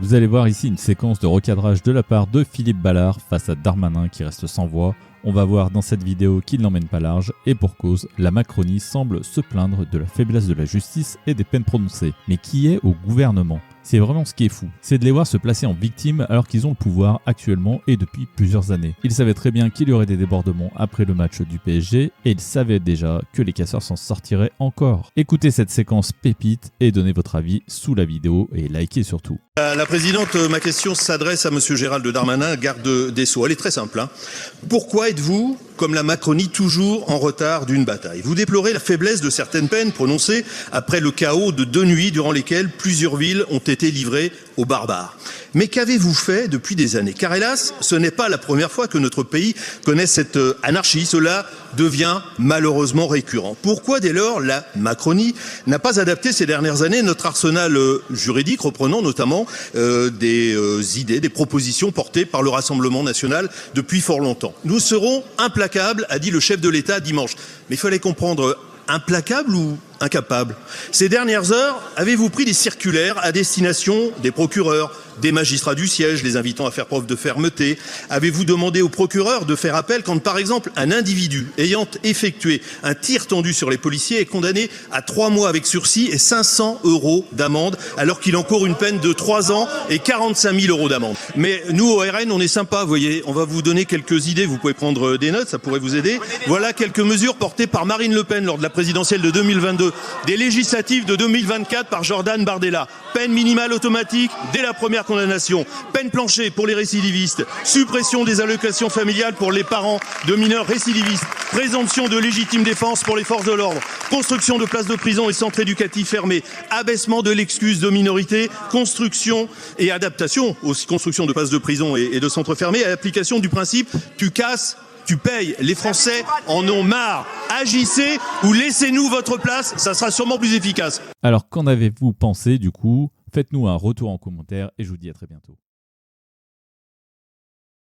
Vous allez voir ici une séquence de recadrage de la part de Philippe Ballard face à Darmanin qui reste sans voix. On va voir dans cette vidéo qu'il n'emmène pas large et pour cause, la Macronie semble se plaindre de la faiblesse de la justice et des peines prononcées. Mais qui est au gouvernement ? C'est vraiment ce qui est fou, c'est de les voir se placer en victimes alors qu'ils ont le pouvoir actuellement et depuis plusieurs années. Ils savaient très bien qu'il y aurait des débordements après le match du PSG et ils savaient déjà que les casseurs s'en sortiraient encore. Écoutez cette séquence pépite et donnez votre avis sous la vidéo et likez surtout. La présidente, ma question s'adresse à monsieur Gérald Darmanin, garde des Sceaux. Elle est très simple. Pourquoi êtes-vous, comme la Macronie, toujours en retard d'une bataille ? Vous déplorez la faiblesse de certaines peines prononcées après le chaos de 2 nuits durant lesquelles plusieurs villes ont été livrées aux barbares. Mais qu'avez-vous fait depuis des années ? Car hélas, ce n'est pas la première fois que notre pays connaît cette anarchie. Cela devient malheureusement récurrent. Pourquoi dès lors la Macronie n'a pas adapté ces dernières années notre arsenal juridique, reprenant notamment des idées, des propositions portées par le Rassemblement national depuis fort longtemps ? Nous serons implacables, a dit le chef de l'État dimanche. Mais il fallait comprendre implacable ou incapable ? Ces dernières heures, avez-vous pris des circulaires à destination des procureurs, des magistrats du siège, les invitant à faire preuve de fermeté ? Avez-vous demandé aux procureurs de faire appel quand, par exemple, un individu ayant effectué un tir tendu sur les policiers est condamné à 3 mois avec sursis et 500 € d'amende, alors qu'il encourt une peine de 3 ans et 45 000 € d'amende ? Mais nous, au RN, on est sympa, vous voyez. On va vous donner quelques idées, vous pouvez prendre des notes, ça pourrait vous aider. Voilà quelques mesures portées par Marine Le Pen lors de la présidentielle de 2022, des législatives de 2024 par Jordan Bardella. Peine minimale automatique dès la première condamnation, peine plancher pour les récidivistes, suppression des allocations familiales pour les parents de mineurs récidivistes, présomption de légitime défense pour les forces de l'ordre, construction de places de prison et centres éducatifs fermés, abaissement de l'excuse de minorité, construction et adaptation aux constructions de places de prison et de centres fermés, à l'application du principe tu casses, tu payes. Les Français en ont marre. Agissez ou laissez-nous votre place, ça sera sûrement plus efficace. Alors qu'en avez-vous pensé du coup ? Faites-nous un retour en commentaire et je vous dis à très bientôt.